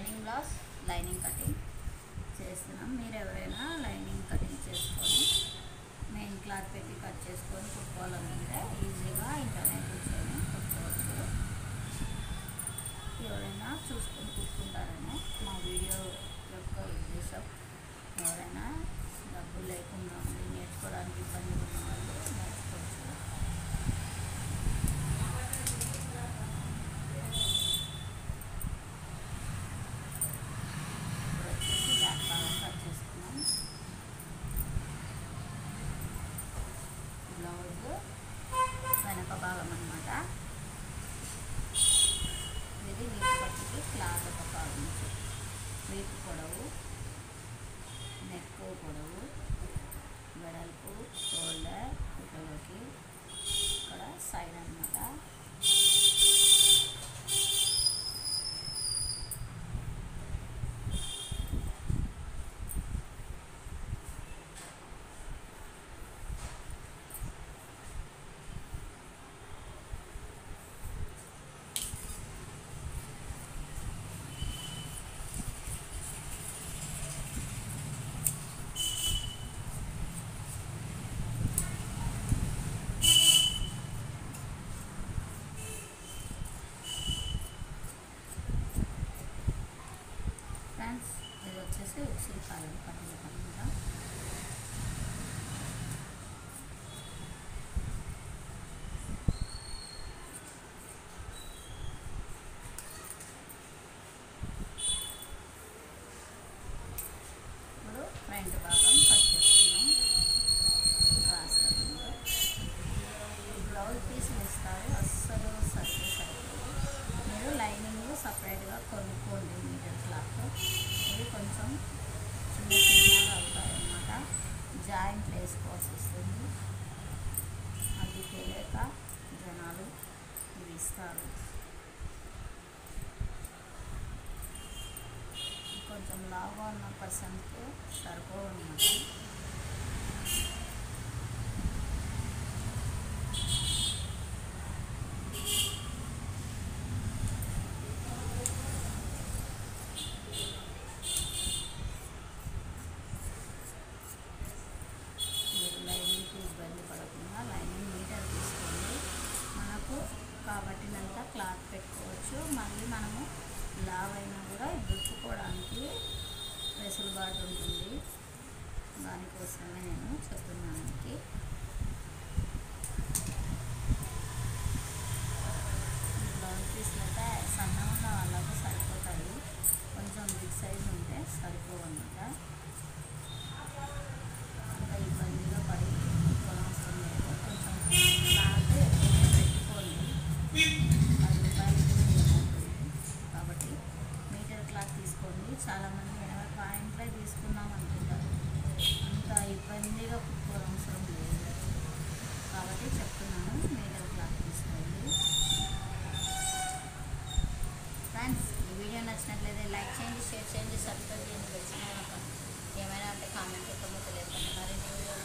Lining blouse lining cutting చేస్తున్నాం. మీరు ఎవరైనా లైనింగ్ కటింగ్ చేసుకొని మెయిన్ క్లాత్ పెట్టి కట్ చేసుకొని కుట్టుకోవాలనుకుంటే ఈజీగా ఇంట్లోనే కూర్చొని కుట్టుకోవచ్చు. ఎవరైనా చూసుకొని కుట్టుకుంటారనే మా వీడియో యొక్క ఉద్దేశం. ఎవరైనా డబ్బులు లేకుండా ఉండి నేర్చుకోవడానికి ఇబ్బంది ఉన్న వాళ్ళు నేర్చుకోవచ్చు. ఇప్పుడు వచ్చేసి బ్యాక్ భాగం కట్ చేసుకున్నాం. బ్లౌజ్ వెనక భాగం అన్నమాట. ఇది వీపు పట్టుకి క్లాత్ ఒక భాగం నుంచి వీపు పొడవు, నెక్ పొడవు, వెడల్పు, షోల్డర్ ఇక్కడికి ఇక్కడ సైడ్ అన్నమాట. ఫ్రెండ్స్ ఇది వచ్చేసి ఉసిరికాయలు కటింగ్ అనమాట. ఇప్పుడు ఫ్రంట్ భాగం కట్ చేస్తున్నాం. క్రాస్ కటింగ్ బ్లౌజ్ పీసులు ఇస్తారు, అస్సలు సరిపోదు. మీరు లైనింగ్ సపరేట్గా కొనుక్కోండి. మీటర్ క్లాత్ ఇవి కొంచెం చిన్న చిన్నగా అవుతాయి అన్నమాట. జాయింట్లు వేసుకోవాల్సి వస్తుంది. అది తెలియక జనాలు ఇవి ఇస్తారు. కొంచెం లావుగా ఉన్న పర్సన్కి సరిపోవన్నమాట. కాబట్టినంత క్లాత్ పెట్టుకోవచ్చు. మళ్ళీ మనము లావ్ అయినా కూడా రుచ్చుకోవడానికి వెసులుబాటు ఉంటుంది. దానికోసమే నేను చెప్తున్నాను మీకు. బ్లౌజ్ పీస్లు అయితే సన్నగా ఉన్న వాళ్ళకు సరిపోతాయి. కొంచెం బిగ్ సైజ్ ఉంటే సరిపోవన్నమాట. అంత ఇబ్బందిగా పడి కొనవసరం లేదు. కొంచెం క్లాత్ పెట్టుకోండి. 10 రూపాయలకి ఏమవుతుంది కాబట్టి మీటర్ క్లాత్ తీసుకోండి. చాలామంది 80 పాయింట్లే తీసుకున్నాం అనుకుంటారు. అంత ఇబ్బందిగా కుట్టుకోవడం అవసరం లేదు కాబట్టి చెప్తున్నాను, మీటర్ క్లాత్ తీసుకోండి. ఫ్రెండ్స్ ఈ వీడియో నచ్చినట్లయితే లైక్ చేయండి, షేర్ చేయండి, సబ్స్క్రైబ్ చేయండి. వచ్చిన ఏమైనా అంటే కామెంట్ చెప్పమో తెలియదు. మరిన్ని వీడియోలు